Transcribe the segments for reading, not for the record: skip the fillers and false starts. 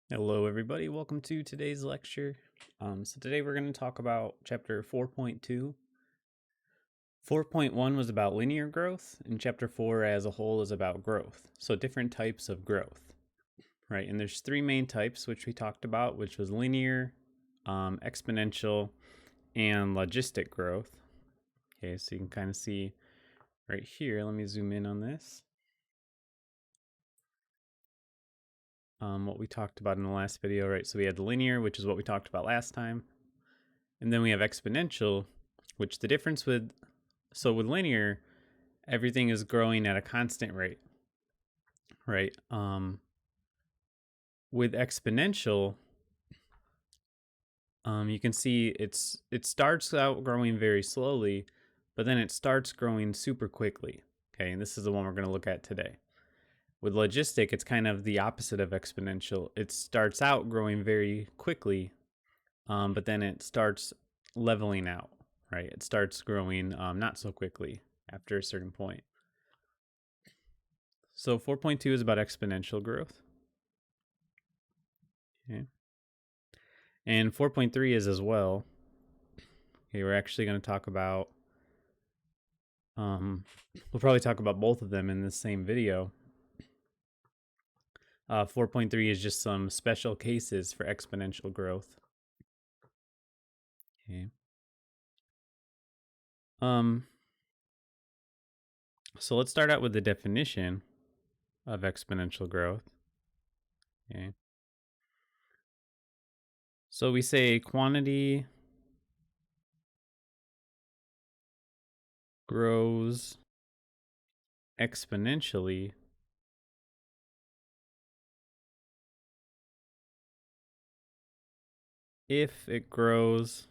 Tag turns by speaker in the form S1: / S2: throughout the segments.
S1: Hello everybody, welcome to today's lecture. So today we're going to talk about chapter 4.2. 4.1 was about linear growth, and chapter 4 as a whole is about growth. So different types of growth, right? And there's three main types which we talked about, which was linear, exponential, and logistic growth. Okay, so you can kind of see right here, let me zoom in on this. What we talked about in the last video, right? So we had linear, which is what we talked about last time. And then we have exponential, which the difference with, so with linear, everything is growing at a constant rate, right? With exponential, you can see it starts out growing very slowly, but then it starts growing super quickly. Okay, and this is the one we're going to look at today. With logistic, it's kind of the opposite of exponential. It starts out growing very quickly, but then it starts leveling out, right? It starts growing not so quickly after a certain point. So 4.2 is about exponential growth. Okay. And 4.3 is as well. Okay, we're actually going to talk about, we'll probably talk about both of them in the same video. 4.3 is just some special cases for exponential growth. Okay. So let's start out with the definition of exponential growth. Okay. So we say quantity grows exponentially if it grows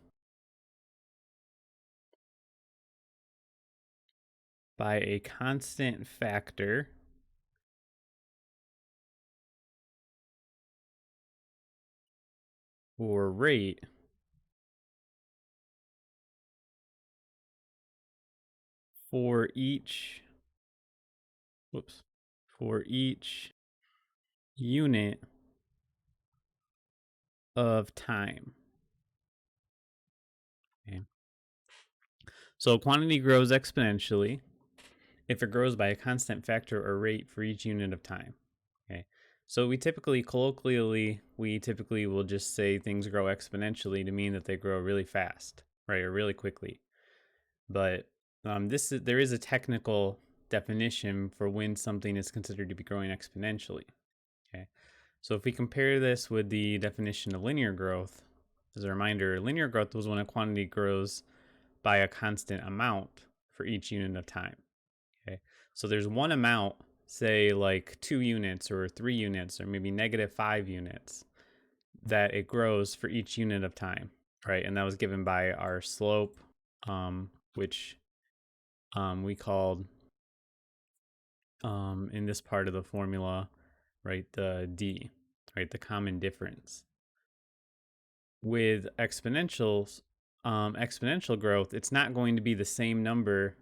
S1: by a constant factor or rate for each unit of time. Okay. So quantity grows exponentially if it grows by a constant factor or rate for each unit of time. Okay. So we typically will just say things grow exponentially to mean that they grow really fast, right, or really quickly. But there is a technical definition for when something is considered to be growing exponentially. Okay. So if we compare this with the definition of linear growth, as a reminder, linear growth was when a quantity grows by a constant amount for each unit of time. Okay. So there's one amount, say like 2 units or 3 units or maybe -5 units, that it grows for each unit of time, right? And that was given by our slope, which we called in this part of the formula, right, the d, right, the common difference. With exponential growth, it's not going to be the same number.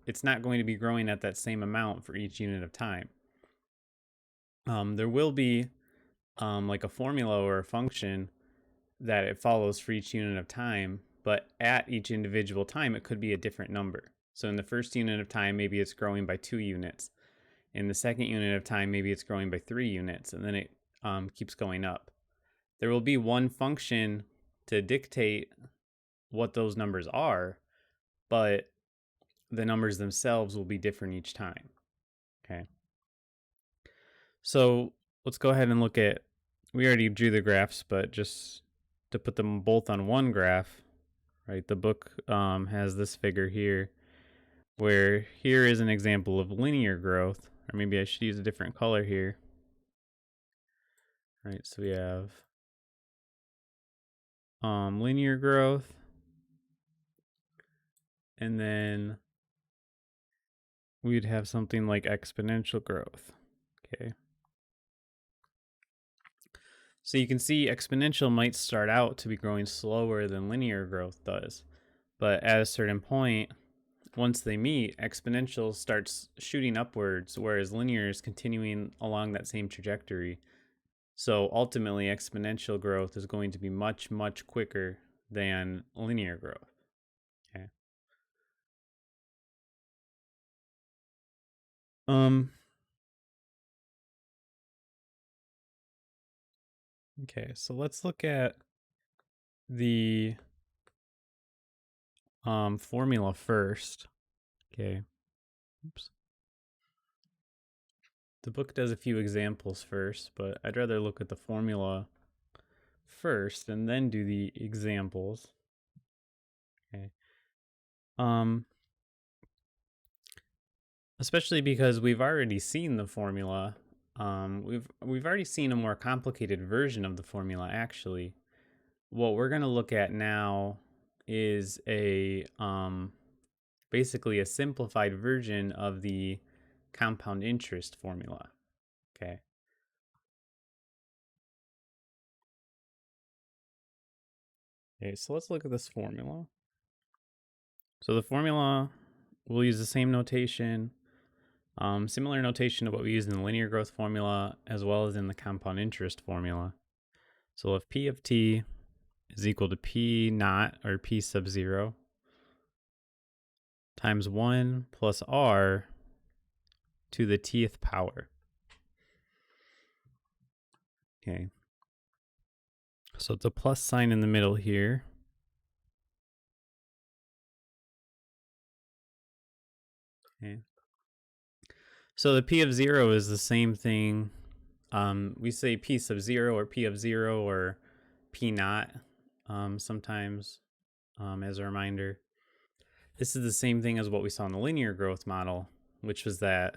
S1: It's not going to be growing at that same amount for each unit of time. There will be like a formula or a function that it follows for each unit of time, but at each individual time, it could be a different number. So in the first unit of time, maybe it's growing by 2 units. In the second unit of time, maybe it's growing by 3 units, and then it keeps going up. There will be one function to dictate what those numbers are, but the numbers themselves will be different each time. Okay. So let's go ahead and look at, we already drew the graphs, but just to put them both on one graph, right? The book has this figure here, where here is an example of linear growth, or maybe I should use a different color here. Right, so we have linear growth, and then we'd have something like exponential growth. Okay. So you can see exponential might start out to be growing slower than linear growth does, but at a certain point, once they meet, exponential starts shooting upwards, whereas linear is continuing along that same trajectory So ultimately, exponential growth is going to be much, much quicker than linear growth. Okay. Um. Okay. So let's look at the formula first. Okay. Oops. The book does a few examples first, but I'd rather look at the formula first and then do the examples. Okay. Especially because we've already seen the formula. We've already seen a more complicated version of the formula actually. What we're going to look at now is a basically a simplified version of the compound interest formula. Okay. Okay, so let's look at this formula. So the formula, we'll use the same notation, similar notation to what we use in the linear growth formula as well as in the compound interest formula. So if P of t is equal to P naught or P sub 0 times 1 plus R to the tth power. Okay. So it's a plus sign in the middle here. Okay. So the P of 0 is the same thing. We say P sub 0 or P of 0 or P naught sometimes as a reminder. This is the same thing as what we saw in the linear growth model, which was that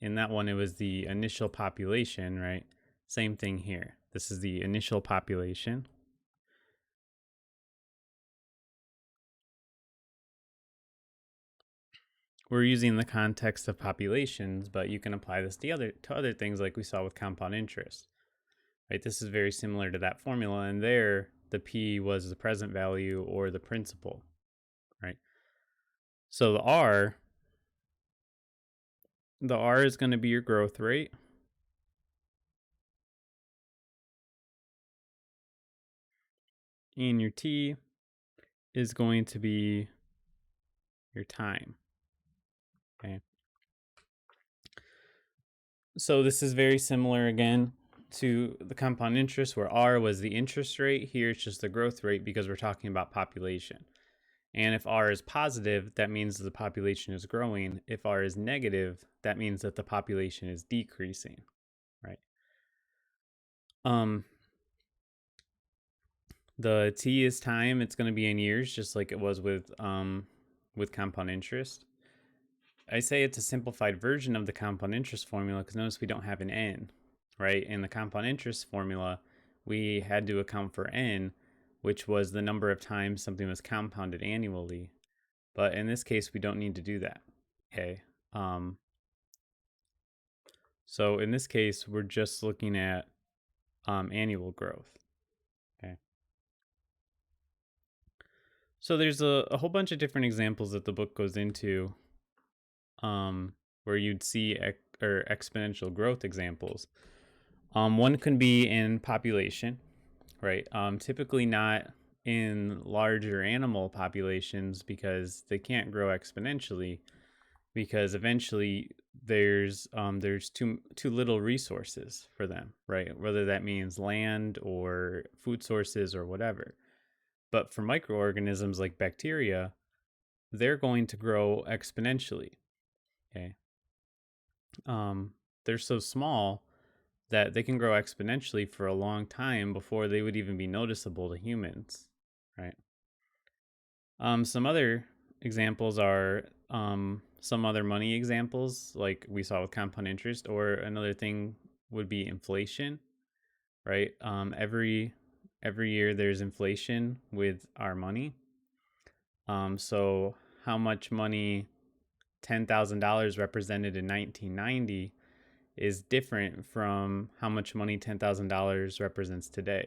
S1: in that one, it was the initial population, right? Same thing here. This is the initial population. We're using the context of populations, but you can apply this to other things like we saw with compound interest, right? This is very similar to that formula, and there the P was the present value or the principal, right? So the R is going to be your growth rate. And your T is going to be your time. Okay. So this is very similar again to the compound interest where R was the interest rate. Here it's just the growth rate because we're talking about population. And if R is positive, that means the population is growing. If R is negative, that means that the population is decreasing, right? The T is time. It's going to be in years, just like it was with compound interest. I say it's a simplified version of the compound interest formula because notice we don't have an n, right? In the compound interest formula, we had to account for n, which was the number of times something was compounded annually. But in this case, we don't need to do that. Okay. So in this case, we're just looking at annual growth. Okay. So there's a whole bunch of different examples that the book goes into where you'd see exponential growth examples. One can be in population, right? Typically not in larger animal populations because they can't grow exponentially because eventually there's too little resources for them, right? Whether that means land or food sources or whatever. But for microorganisms like bacteria, they're going to grow exponentially. Okay. They're so small that they can grow exponentially for a long time before they would even be noticeable to humans, right? Some other examples are some other money examples, like we saw with compound interest, or another thing would be inflation, right? Every year there's inflation with our money. So how much money $10,000 represented in 1990 is different from how much money $10,000 represents today,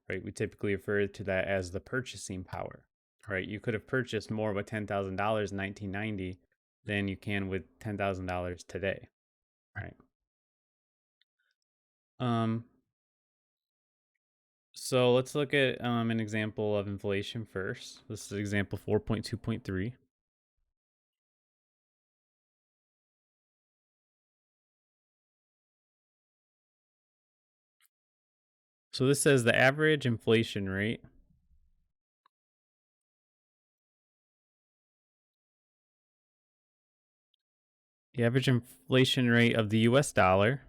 S1: right? We typically refer to that as the purchasing power, right? You could have purchased more with $10,000 in 1990 than you can with $10,000 today, right? So let's look at an example of inflation first. This is example 4.2.3. So this says the average inflation rate of the US dollar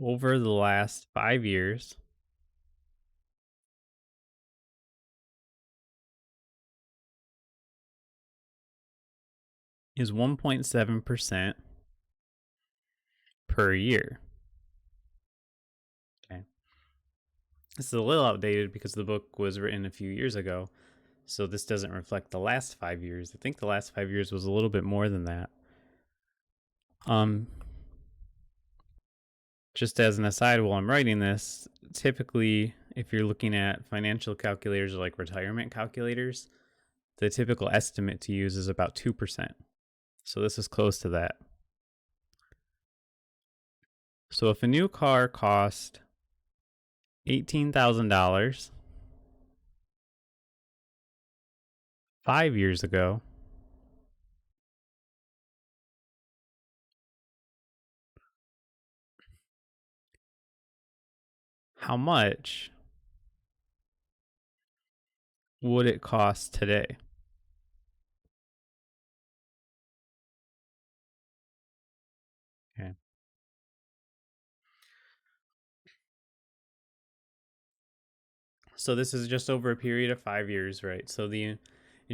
S1: over the last 5 years is 1.7% per year. Okay. This is a little outdated because the book was written a few years ago, so this doesn't reflect the last 5 years. I think the last 5 years was a little bit more than that. Just as an aside, while I'm writing this, typically, if you're looking at financial calculators or like retirement calculators, the typical estimate to use is about 2%. So this is close to that. So if a new car cost $18,000 5 years ago, how much would it cost today? Okay. So this is just over a period of 5 years, right? So it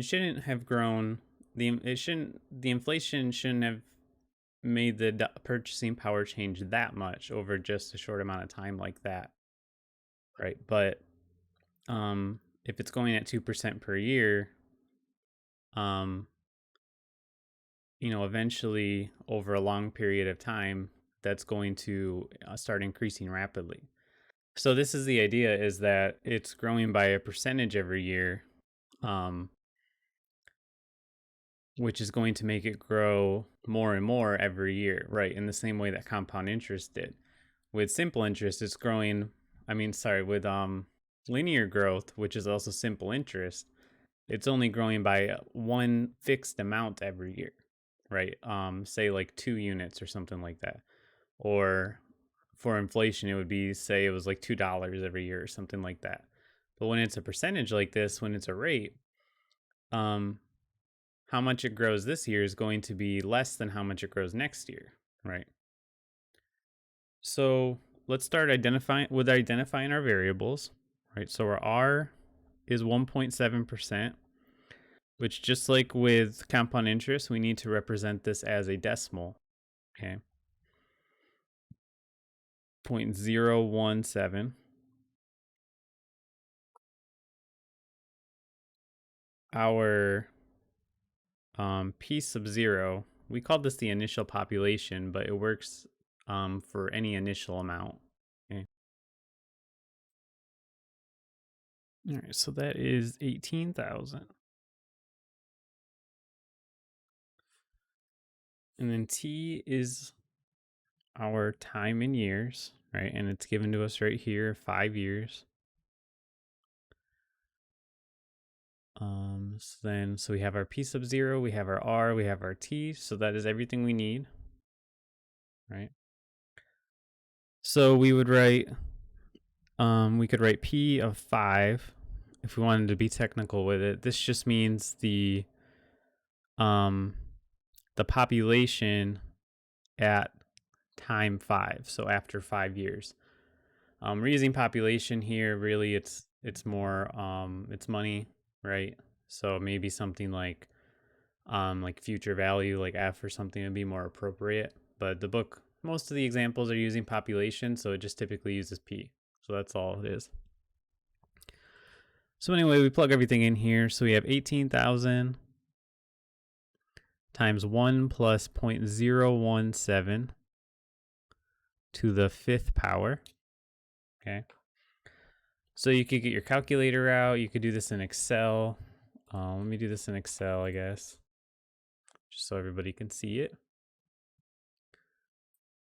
S1: shouldn't have grown. The inflation shouldn't have made the purchasing power change that much over just a short amount of time like that, right? But if it's going at 2% per year, eventually over a long period of time, that's going to start increasing rapidly. So this is the idea, is that it's growing by a percentage every year, which is going to make it grow more and more every year, right? In the same way that compound interest did. With simple interest, it's growing. With linear growth, which is also simple interest, it's only growing by one fixed amount every year, right? Say like 2 units or something like that. Or for inflation, it would be, say it was like $2 every year or something like that. But when it's a percentage like this, when it's a rate, how much it grows this year is going to be less than how much it grows next year, right? So let's start identifying our variables, right? So our R is 1.7%, which, just like with compound interest, we need to represent this as a decimal, okay? 0.017. Our P sub 0, we call this the initial population, but it works for any initial amount. Okay. All right, so that is 18,000. And then T is our time in years, right? And it's given to us right here, 5 years. So we have our P sub 0, we have our R, we have our T. So that is everything we need, right? So we would write, we could write P of 5 if we wanted to be technical with it. This just means the population at time 5, so after 5 years. We're using population here. Really, it's more it's money, right? So maybe something like future value, like F or something, would be more appropriate. But the book, most of the examples are using population, so it just typically uses P. So that's all it is. So anyway, we plug everything in here. So we have 18,000 times 1 plus 0.017 to the 5th power. Okay. So you could get your calculator out. You could do this in Excel. Let me do this in Excel, I guess, just so everybody can see it.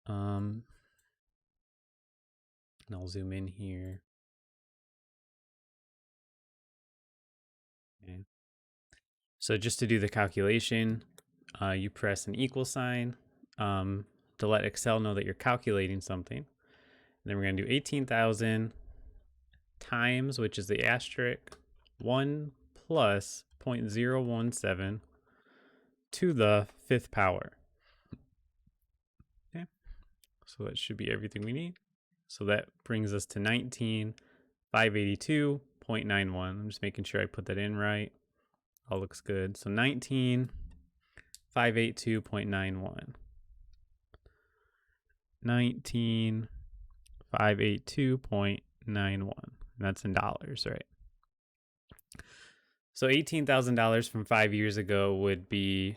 S1: And I'll zoom in here. Okay. So just to do the calculation, you press an equal sign to let Excel know that you're calculating something. And then we're going to do 18,000 times, which is the asterisk, 1 plus 0.017 to the 5th power. Okay, so that should be everything we need. So that brings us to 19,582.91. I'm just making sure I put that in right. All looks good. So 19,582.91. 19,582.91. That's in dollars, right? So $18,000 from 5 years ago would be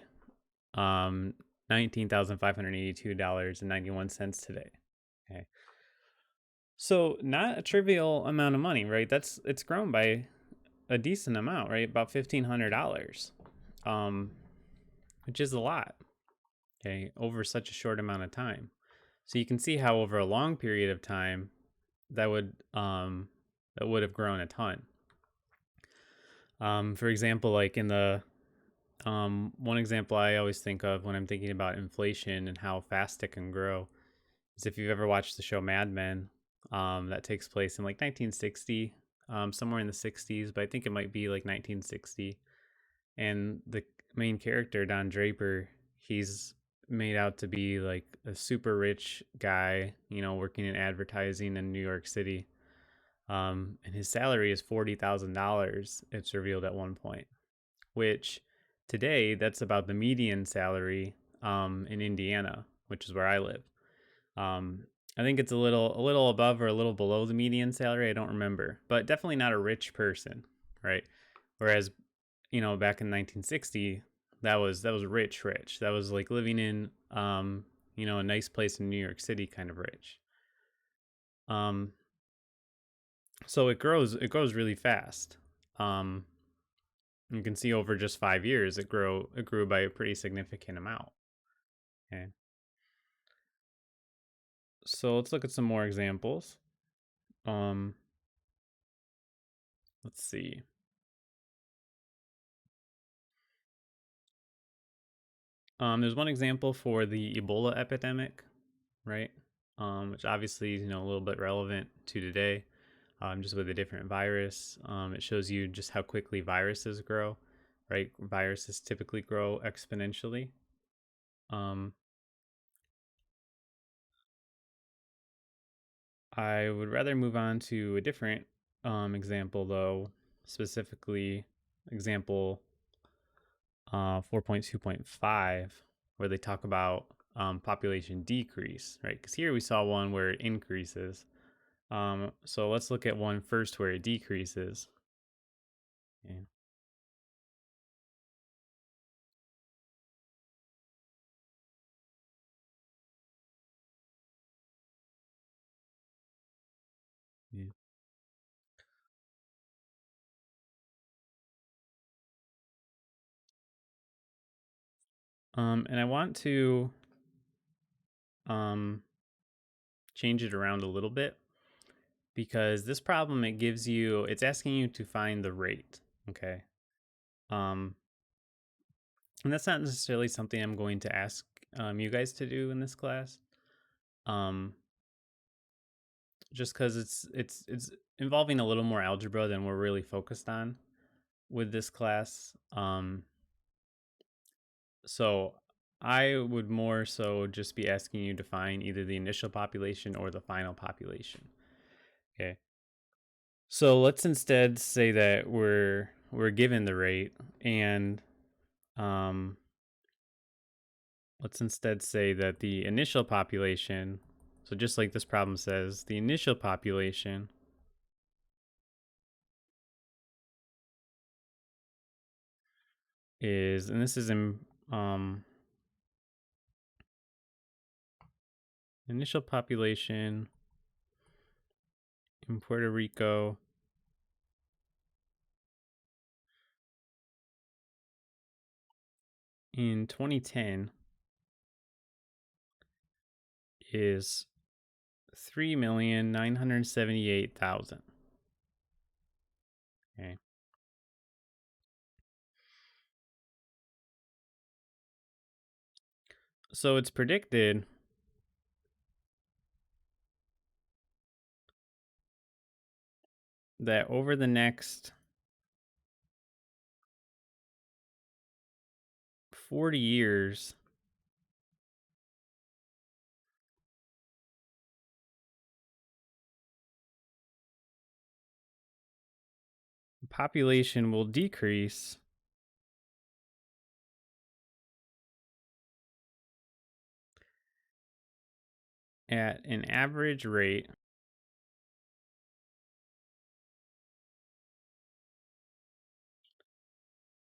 S1: $19,582.91 today. Okay. So not a trivial amount of money, right? It's grown by a decent amount, right? About $1,500, which is a lot, okay, over such a short amount of time. So you can see how over a long period of time that would have grown a ton. For example, like in the one example I always think of when I'm thinking about inflation and how fast it can grow is if you've ever watched the show Mad Men, that takes place in like 1960, somewhere in the 60s, but I think it might be like 1960. And the main character, Don Draper, he's made out to be like a super rich guy, you know, working in advertising in New York City. And his salary is $40,000. It's revealed at one point, which today that's about the median salary in Indiana, which is where I live. I think it's a little above or a little below the median salary. I don't remember, but definitely not a rich person, right? Whereas, you know, back in 1960, that was rich. That was like living in, you know, a nice place in New York City, kind of rich. So it grows really fast. You can see over just 5 years, it grew by a pretty significant amount. Okay. So let's look at some more examples. Let's see. There's one example for the Ebola epidemic, right? Which obviously is, you know, a little bit relevant to today, just with a different virus. It shows you just how quickly viruses grow, right? Viruses typically grow exponentially. I would rather move on to a different example, though, specifically example 4.2.5, where they talk about population decrease, right? Because here we saw one where it increases. So let's look at one first where it decreases. Okay. Yeah. And I want to change it around a little bit because this problem, it's asking you to find the rate, okay? And that's not necessarily something I'm going to ask you guys to do in this class. Just because it's involving a little more algebra than we're really focused on with this class. So I would more so just be asking you to find either the initial population or the final population. Okay. So let's instead say that we're given the rate, and let's instead say that the initial population, so just like this problem says, the initial population is, and this is in initial population in Puerto Rico in 2010 is 3,978,000. Okay. So it's predicted that over the next 40 years, the population will decrease at an average rate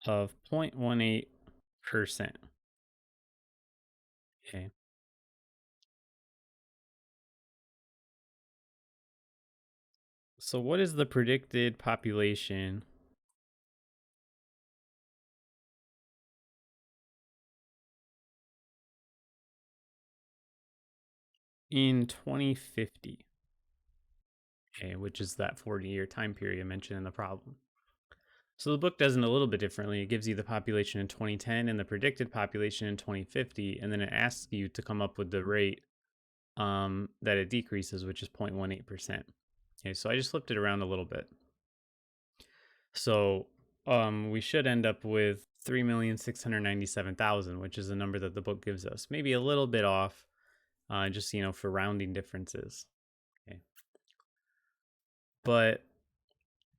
S1: of 0.18%. Okay. So what is the predicted population in 2050? Okay, which is that 40-year time period mentioned in the problem. So the book does it a little bit differently. It gives you the population in 2010 and the predicted population in 2050, and then it asks you to come up with the rate that it decreases, which is 0.18%. Okay, so I just flipped it around a little bit. So we should end up with 3,697,000, which is the number that the book gives us. Maybe a little bit off, just for rounding differences. Okay, but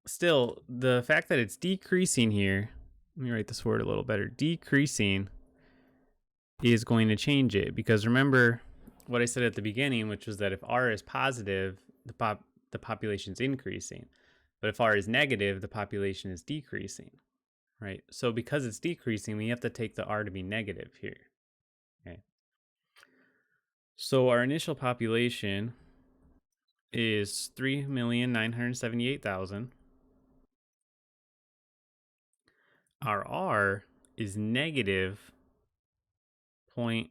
S1: still, the fact that it's decreasing here, let me write this word a little better. Decreasing is going to change it, because remember what I said at the beginning, which was that if R is positive, the population's increasing. But if R is negative, the population is decreasing, right? So because it's decreasing, we have to take the R to be negative here. Okay. So our initial population is 3,978,000. Our R is negative point,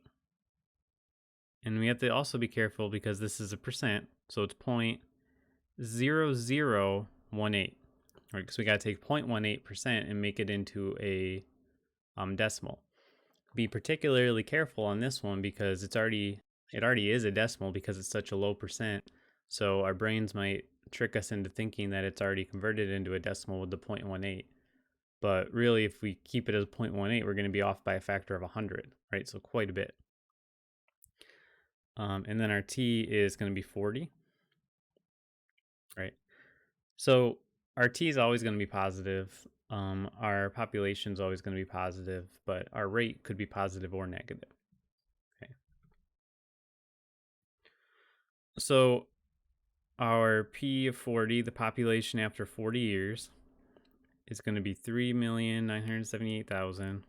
S1: and we have to also be careful because this is a percent, so it's 0.0018. Right, because we got to take 0.18% and make it into a decimal. Be particularly careful on this one because it already is a decimal because it's such a low percent. So our brains might trick us into thinking that it's already converted into a decimal with the 0.18. But really, if we keep it as 0.18, we're going to be off by a factor of 100, right? So quite a bit. And then our t is going to be 40, right? So our t is always going to be positive. Our population is always going to be positive, but our rate could be positive or negative. Okay. So our p of 40, the population after 40 years, is going to be 3,978,000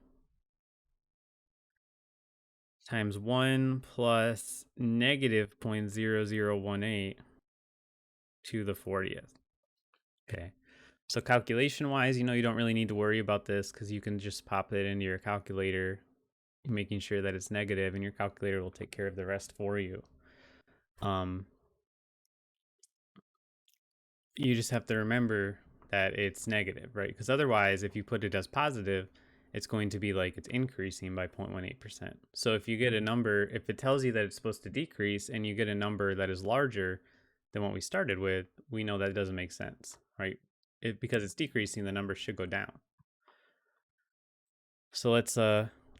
S1: times 1 plus negative 0.0018 to the 40th. Okay. So calculation wise, you don't really need to worry about this because you can just pop it into your calculator, making sure that it's negative, and your calculator will take care of the rest for you. You just have to remember that it's negative, right? Because otherwise, if you put it as positive, it's going to be like it's increasing by 0.18%. So if you get a number, if it tells you that it's supposed to decrease and you get a number that is larger than what we started with, we know that it doesn't make sense, right? Because it's decreasing, the number should go down. So let's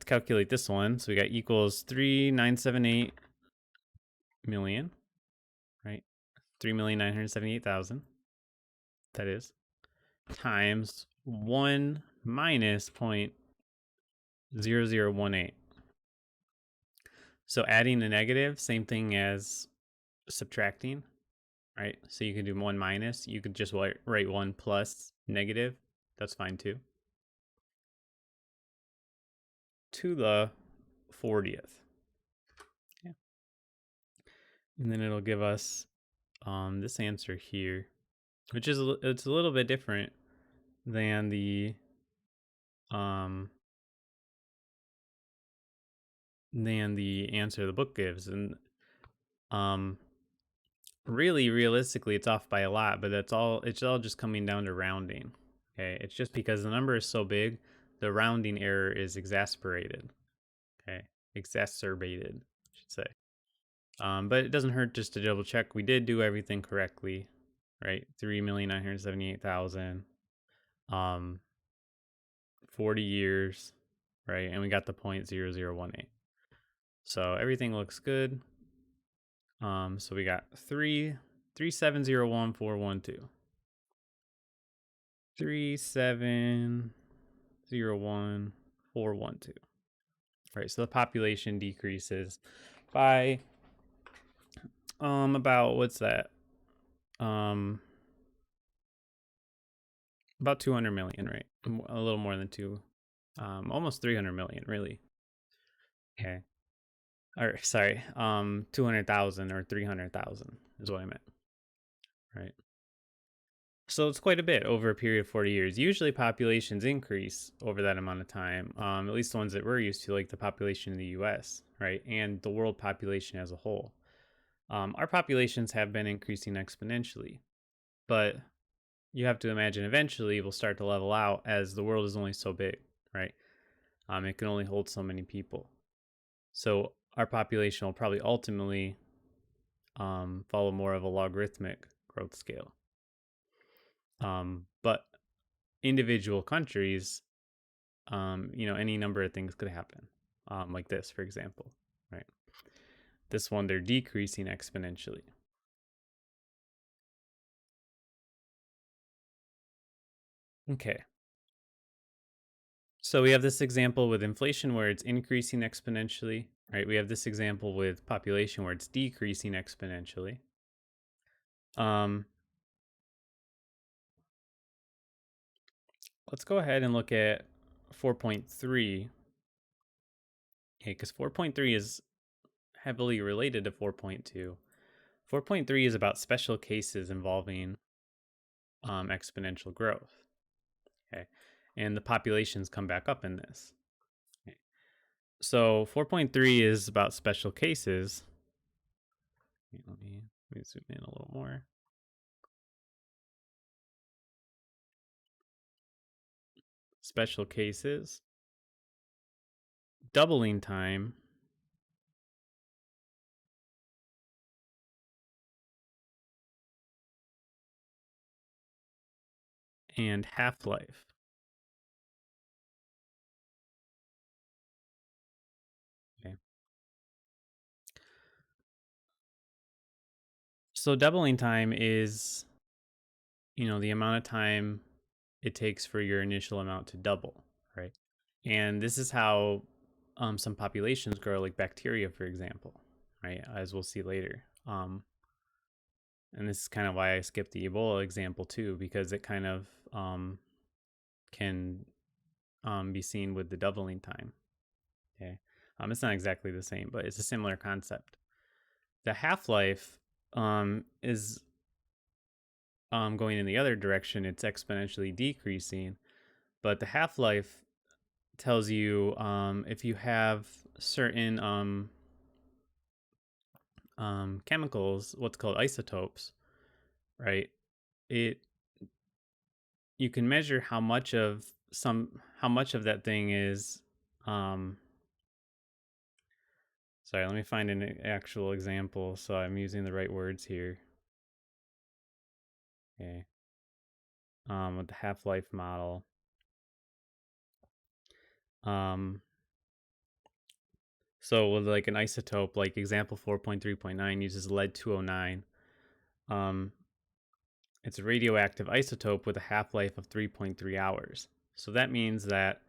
S1: calculate this one. So we got equals 3,978 million, right? 3,978,000. That is times 1 minus 0.0018. So adding a negative, same thing as subtracting, right? So you can do 1 minus. You could just write 1 plus negative. That's fine too. To the 40th. Yeah. And then it'll give us this answer here, which is it's a little bit different than the than the answer the book gives. And really, realistically, it's off by a lot, but it's all just coming down to rounding. Okay, it's just because the number is so big, the rounding error is exasperated. Okay, exacerbated, I should say. But it doesn't hurt just to double check. We did do everything correctly, right? 3,978,000, 40 years, right? And we got the 0.0018. So everything looks good. So we got 3,701,412. 3,701,412. Right, so the population decreases by about what's that? About 200 million, right? A little more than almost 300 million, really. Okay. Or sorry, 200,000 or 300,000 is what I meant. Right. So it's quite a bit over a period of 40 years. Usually populations increase over that amount of time, at least the ones that we're used to, like the population in the US, right? And the world population as a whole. Our populations have been increasing exponentially, but you have to imagine eventually we'll start to level out as the world is only so big, right? It can only hold so many people. So our population will probably ultimately follow more of a logarithmic growth scale. But individual countries, any number of things could happen, like this, for example, right? This one, they're decreasing exponentially. Okay. So we have this example with inflation where it's increasing exponentially, right? We have this example with population where it's decreasing exponentially. Let's go ahead and look at 4.3. Okay, because 4.3 is heavily related to 4.2. 4.3 is about special cases involving exponential growth. Okay, and the populations come back up in this. Okay. So 4.3 is about special cases. Let me zoom in a little more. Special cases, doubling time, and half-life. Okay. So doubling time is, the amount of time it takes for your initial amount to double, right? And this is how some populations grow, like bacteria, for example, right? As we'll see later. And this is kind of why I skipped the Ebola example too, because it kind of can be seen with the doubling time. Okay, it's not exactly the same, but it's a similar concept. The half-life is going in the other direction. It's exponentially decreasing, but the half-life tells you if you have certain chemicals, what's called isotopes, right? You can measure how much of that thing is. Sorry, let me find an actual example so I'm using the right words here. Okay. With the half-life model. So with like an isotope, like example 4.3.9 uses lead 209. It's a radioactive isotope with a half-life of 3.3 hours. So that means that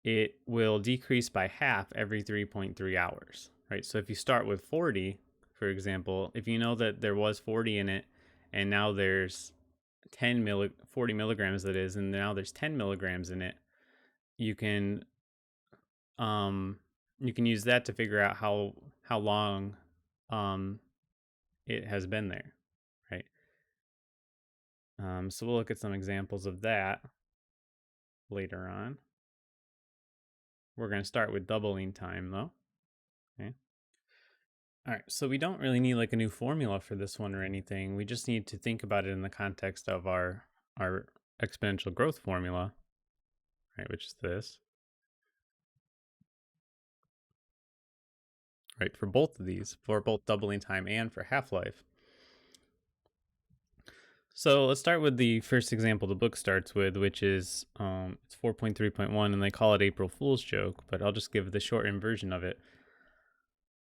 S1: it will decrease by half every 3.3 hours, right? So if you start with 40, for example, if you know that there was 40 in it and now there's 40 milligrams that is, and now there's 10 milligrams in it, you can use that to figure out how long it has been there, right? So we'll look at some examples of that later on. We're going to start with doubling time though. Okay. All right, so we don't really need like a new formula for this one or anything. We just need to think about it in the context of our exponential growth formula, right, which is this, right, for both of these, for both doubling time and for half-life. So let's start with the first example the book starts with, which is it's 4.3.1, and they call it April Fool's joke, but I'll just give the shortened version of it.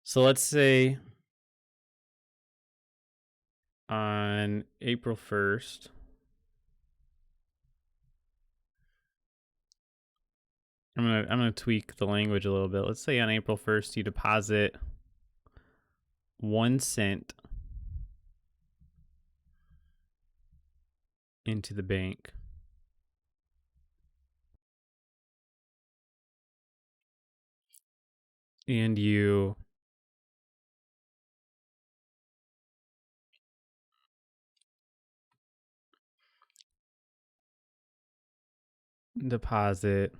S1: So let's say on April 1st, I'm gonna tweak the language a little bit. Let's say on April 1st you deposit 1 cent into the bank. And you deposit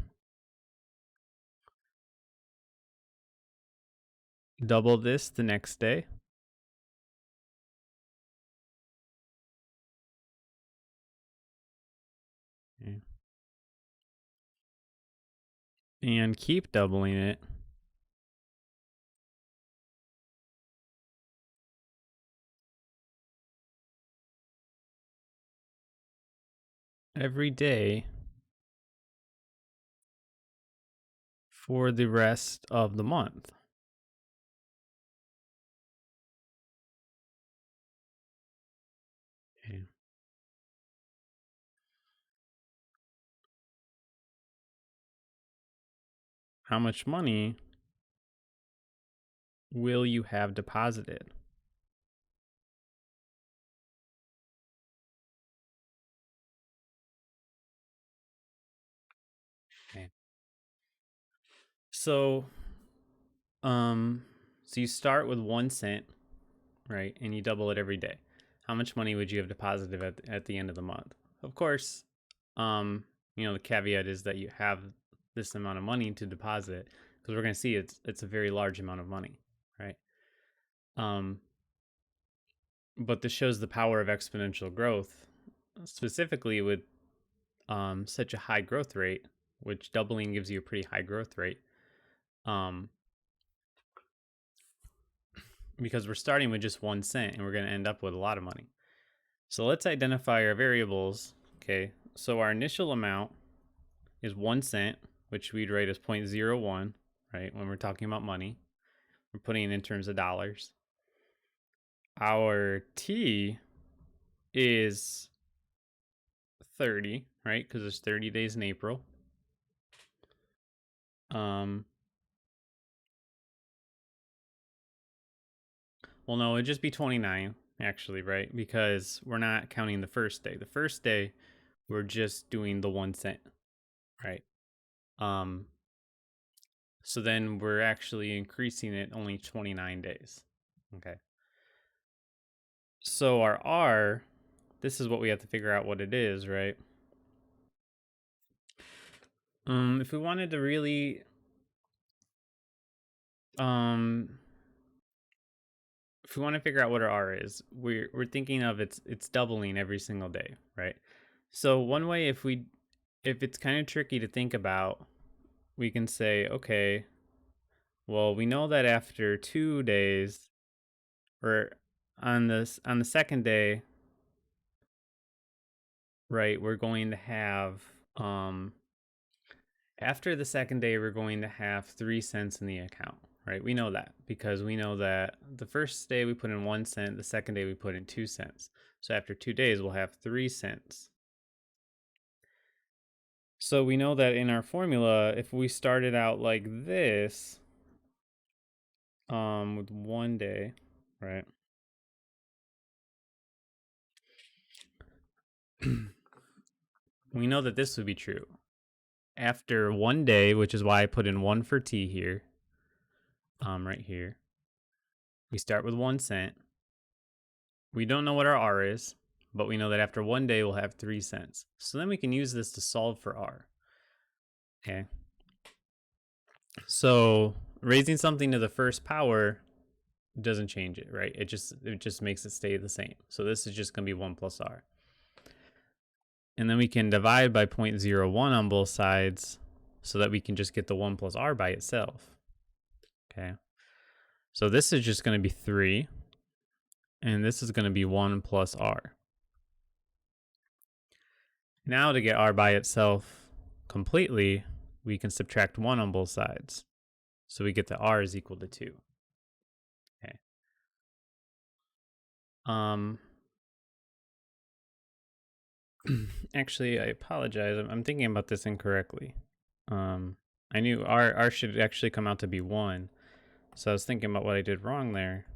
S1: double this the next day. Okay. And keep doubling it every day for the rest of the month. Okay. How much money will you have deposited? Okay. So, so you start with 1 cent, right? And you double it every day. How much money would you have deposited at the end of the month? Of course, the caveat is that you have this amount of money to deposit, because we're going to see it's a very large amount of money, right? But this shows the power of exponential growth, specifically with such a high growth rate, which doubling gives you a pretty high growth rate. Because we're starting with just 1 cent and we're going to end up with a lot of money. So let's identify our variables. Okay, so our initial amount is 1 cent, which we'd write as 0.01, right? When we're talking about money, we're putting it in terms of dollars. Our T is 30, right? Because there's 30 days in April. Well, no, it'd just be 29, actually, right? Because we're not counting the first day. The first day, we're just doing the 1 cent, right? So then we're actually increasing it only 29 days. Okay. So our R, this is what we have to figure out what it is, right? If we wanted to really if we want to figure out what our R is, we're thinking of it's doubling every single day, right? So one way, if it's kind of tricky to think about, we can say, okay, well, we know that after 2 days, or on the second day, right, we're going to have after the second day we're going to have 3 cents in the account, right? We know that because we know that the first day we put in 1 cent, the second day we put in 2 cents. So after 2 days we'll have 3 cents. So we know that in our formula, if we started out like this, with 1 day, right? We know that this would be true. After 1 day, which is why I put in 1 for T here, right here, we start with 1 cent. We don't know what our R is, but we know that after 1 day, we'll have 3 cents. So then we can use this to solve for R. Okay. So raising something to the first power doesn't change it, right? It just makes it stay the same. So this is just going to be 1 plus r. And then we can divide by 0.01 on both sides so that we can just get the 1 plus r by itself. Okay. So this is just going to be 3. And this is going to be 1 plus r. Now to get r by itself completely, we can subtract 1 on both sides. So we get that r is equal to 2. Okay. Actually, I apologize. I'm thinking about this incorrectly. I knew r should actually come out to be 1. So I was thinking about what I did wrong there.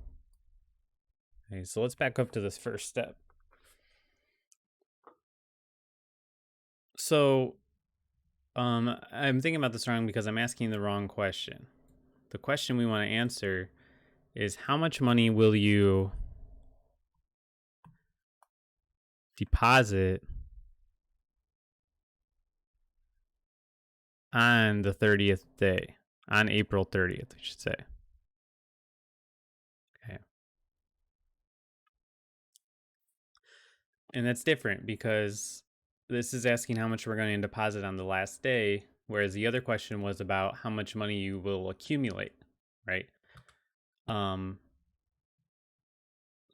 S1: Okay, so let's back up to this first step. So I'm thinking about this wrong because I'm asking the wrong question. The question we want to answer is how much money will you deposit on the 30th day, on April 30th, I should say. Okay. And that's different because this is asking how much we're going to deposit on the last day, whereas the other question was about how much money you will accumulate, right?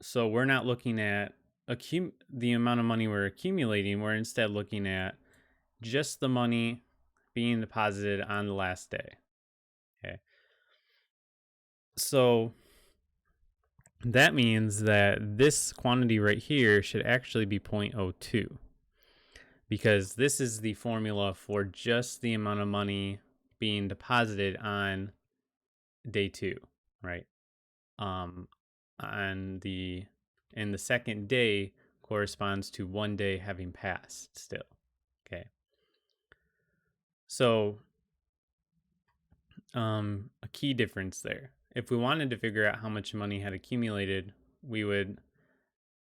S1: So we're not looking at the amount of money we're accumulating. We're instead looking at just the money being deposited on the last day. Okay. So that means that this quantity right here should actually be 0.02 because this is the formula for just the amount of money being deposited on day 2, right? And the second day corresponds to 1 day having passed still. Okay. So a key difference there. If we wanted to figure out how much money had accumulated, we would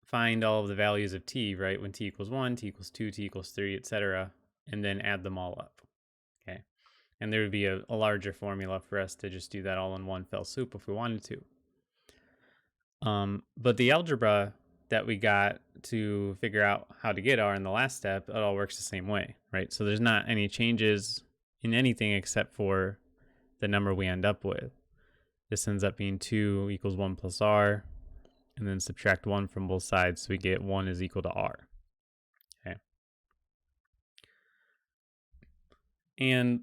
S1: find all of the values of t, right? When t equals 1, t equals 2, t equals 3, etc., and then add them all up. Okay. And there would be a larger formula for us to just do that all in one fell swoop if we wanted to. But the algebra that we got to figure out how to get r in the last step, it all works the same way, right? So there's not any changes in anything except for the number we end up with. This ends up being 2 equals 1 plus r, and then subtract 1 from both sides, so we get 1 is equal to r. Okay. And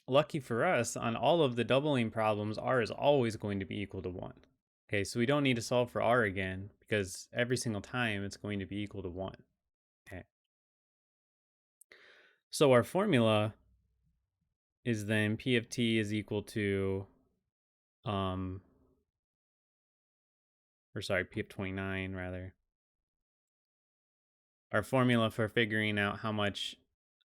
S1: lucky for us, on all of the doubling problems, r is always going to be equal to 1. Okay, so we don't need to solve for r again, because every single time it's going to be equal to 1. Okay. So our formula is then P of t is equal to, P of 29 rather. Our formula for figuring out how much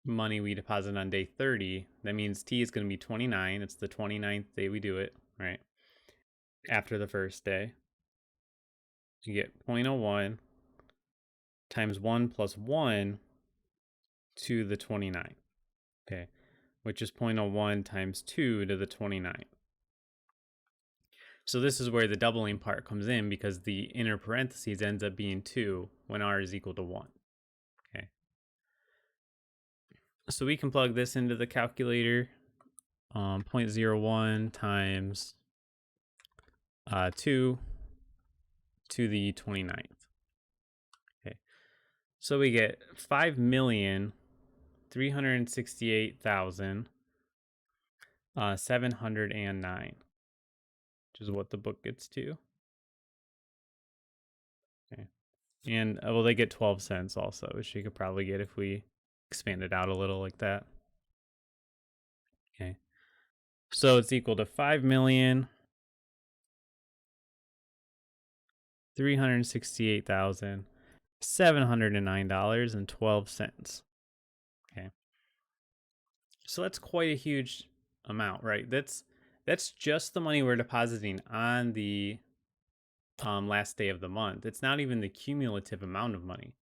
S1: money we deposit on day 30, that means t is going to be 29. It's the 29th day we do it, right? After the first day. You get 0.01 times 1 plus 1 to the 29. Okay, which is 0.01 times 2 to the 29. So this is where the doubling part comes in because the inner parentheses ends up being 2 when r is equal to 1. Okay. So we can plug this into the calculator. 0.01 times 2 to the 29th. Okay. So we get 5,368,709, which is what the book gets to. Okay. And well, they get 12 cents also, which you could probably get if we expand it out a little like that. Okay. So it's equal to $5,368,709.12. Okay. So that's quite a huge amount, right? That's just the money we're depositing on the last day of the month. It's not even the cumulative amount of money,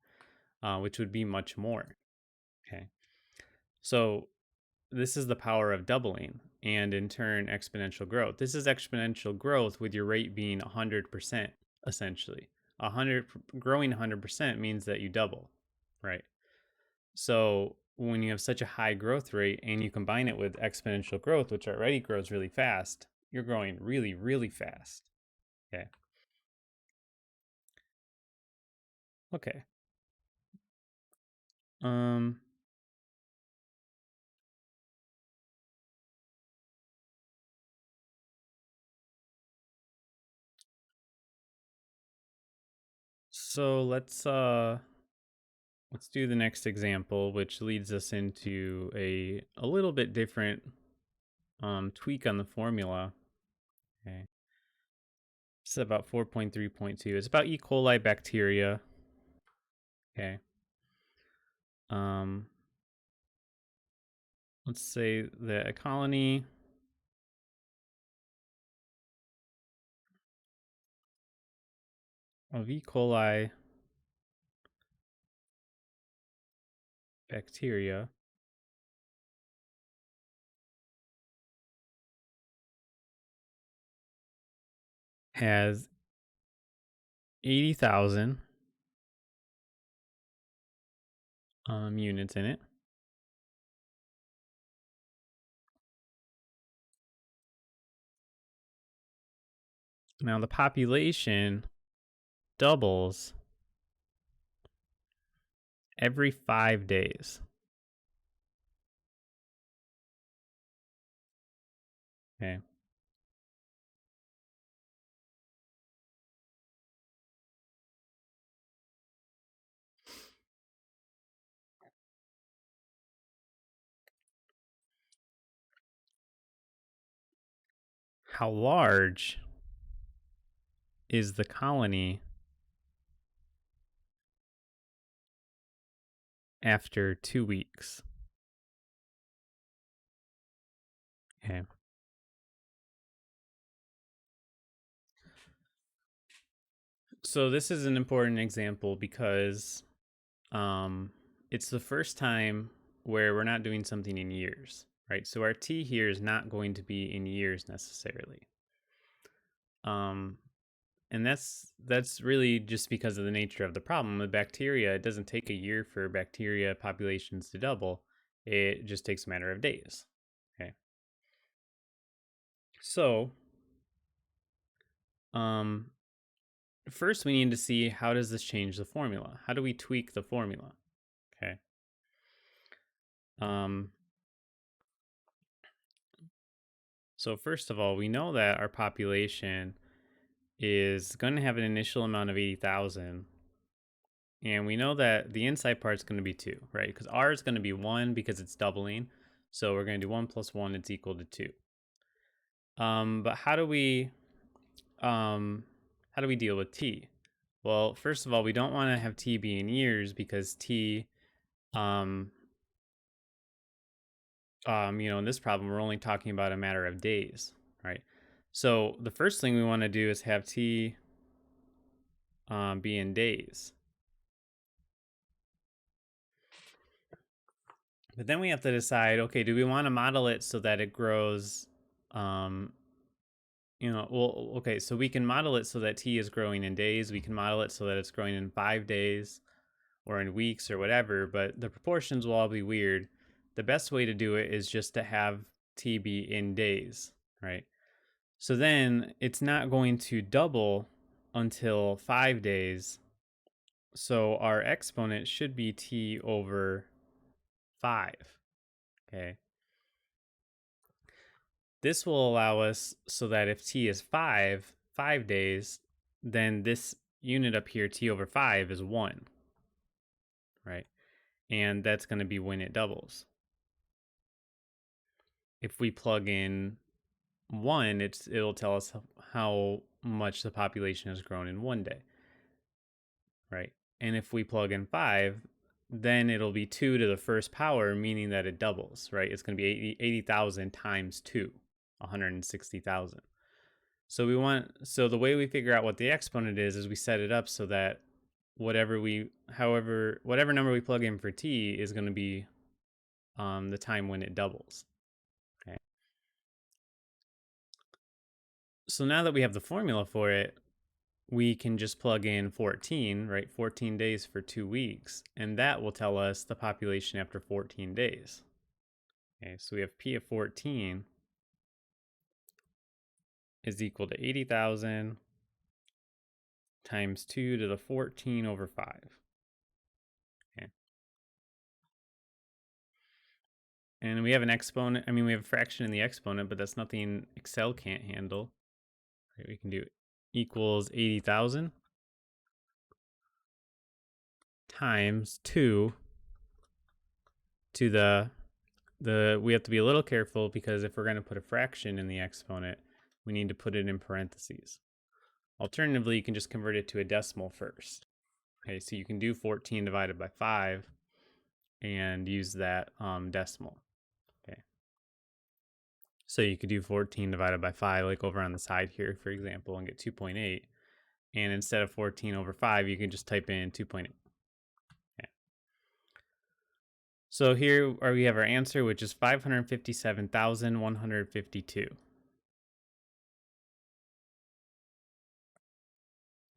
S1: which would be much more. Okay. So this is the power of doubling. and in turn exponential growth. This is exponential growth with your rate being 100%, essentially. 100 growing 100% means that you double, right? So when you have such a high growth rate and you combine it with exponential growth, which already grows really fast, you're growing really, really fast. Okay. Okay. Um, so let's do the next example, which leads us into a little bit different tweak on the formula. Okay. It's about 4.3.2. It's about E. coli bacteria. Okay. Um, let's say that a colony of E. coli bacteria has 80,000 units in it. Now the population doubles every 5 days. Okay. How large is the colony after 2 weeks? Okay. So this is an important example because it's the first time where we're not doing something in years, right? So our t here is not going to be in years necessarily. And that's really just because of the nature of the problem. With bacteria, it doesn't take a year for bacteria populations to double. It just takes a matter of days. Okay. So, um, first we need to see, how does this change the formula? How do we tweak the formula? Okay. So first of all, we know that our population is going to have an initial amount of 80,000. And we know that the inside part is going to be 2, right? Because R is going to be 1 because it's doubling. So we're going to do 1 plus 1, it's equal to 2. But how do we deal with T? Well, first of all, we don't want to have T be in years because T, in this problem, we're only talking about a matter of days, right? So the first thing we want to do is have T be in days. But then we have to decide, okay, do we want to model it so that it grows, okay, so we can model it so that T is growing in days. We can model it so that it's growing in 5 days or in weeks or whatever, but the proportions will all be weird. The best way to do it is just to have T be in days, right? So then it's not going to double until 5 days. So our exponent should be T over 5. Okay. This will allow us so that if T is 5 days, then this unit up here, T over 5, is 1, right? And that's going to be when it doubles. If we plug in 1, it'll tell us how much the population has grown in 1 day, right? And if we plug in 5, then it'll be 2 to the first power, meaning that it doubles, right? It's going to be 80,000 times 2, 160,000. So the way we figure out what the exponent is we set it up so that whatever number we plug in for T is going to be the time when it doubles. Okay. So now that we have the formula for it, we can just plug in 14, right? 14 days for 2 weeks, and that will tell us the population after 14 days. Okay, so we have P of 14 is equal to 80,000 times 2 to the 14 over 5. Okay. And we have an exponent, I mean, we have a fraction in the exponent, but that's nothing Excel can't handle. Right, we can do equals 80,000 times 2 to the we have to be a little careful because if we're going to put a fraction in the exponent, we need to put it in parentheses. Alternatively, you can just convert it to a decimal first. Okay, so you can do 14 divided by 5 and use that decimal. Okay, so you could do 14 divided by 5, like over on the side here, for example, and get 2.8. And instead of 14 over 5, you can just type in 2.8. Okay. So here we have our answer, which is 557,152.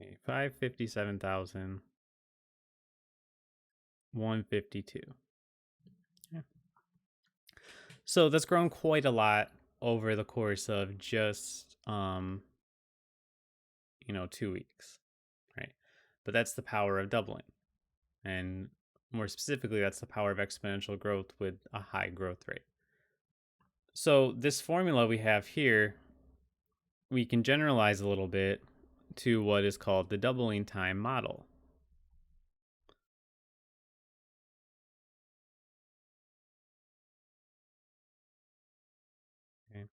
S1: Okay, 557,152. Yeah. So that's grown quite a lot over the course of just 2 weeks, right? But that's the power of doubling. And more specifically, that's the power of exponential growth with a high growth rate. So this formula we have here, we can generalize a little bit to what is called the doubling time model. Okay.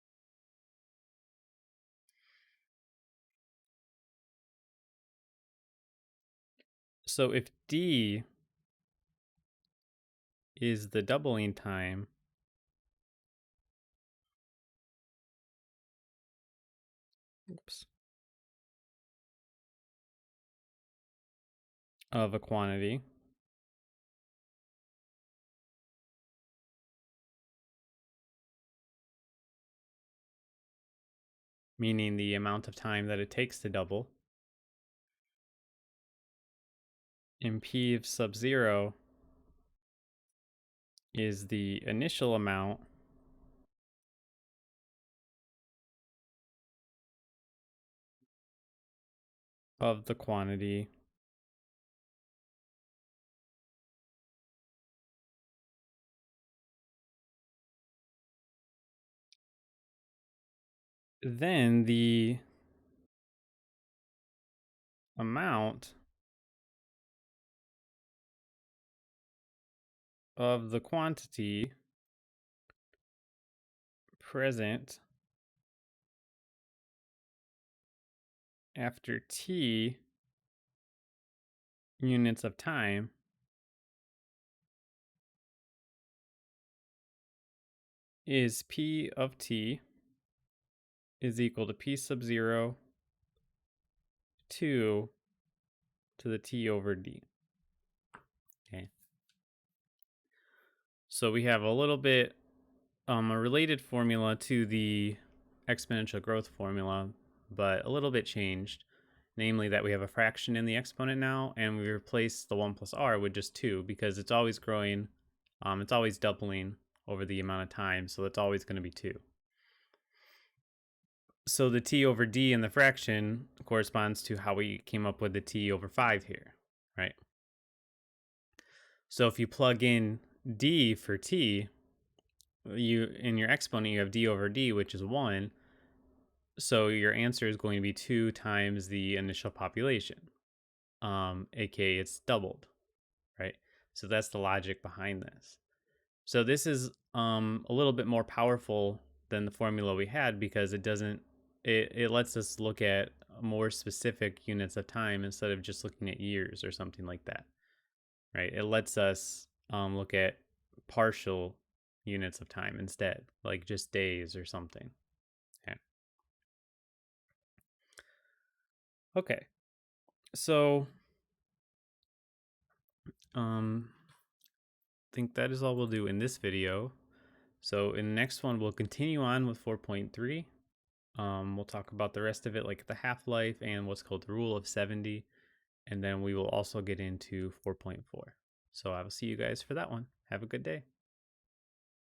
S1: So if D is the doubling time, of a quantity, meaning the amount of time that it takes to double, and P of sub 0 is the initial amount of the quantity then the amount of the quantity present after T units of time is P of T is equal to P sub 0 2 to the T over D. Okay. So we have a little bit a related formula to the exponential growth formula, but a little bit changed. Namely that we have a fraction in the exponent now, and we replace the 1 plus r with just 2 because it's always growing, it's always doubling over the amount of time, so it's always going to be 2. So the T over D in the fraction corresponds to how we came up with the T over 5 here, right? So if you plug in D for T, in your exponent you have D over D, which is 1. So your answer is going to be 2 times the initial population, aka it's doubled, right? So that's the logic behind this. So this is a little bit more powerful than the formula we had because it lets us look at more specific units of time instead of just looking at years or something like that, right? It lets us look at partial units of time instead, like just days or something. Okay. So I think that is all we'll do in this video. So in the next one, we'll continue on with 4.3. We'll talk about the rest of it, like the half-life and what's called the rule of 70. And then we will also get into 4.4. So I will see you guys for that one. Have a good day.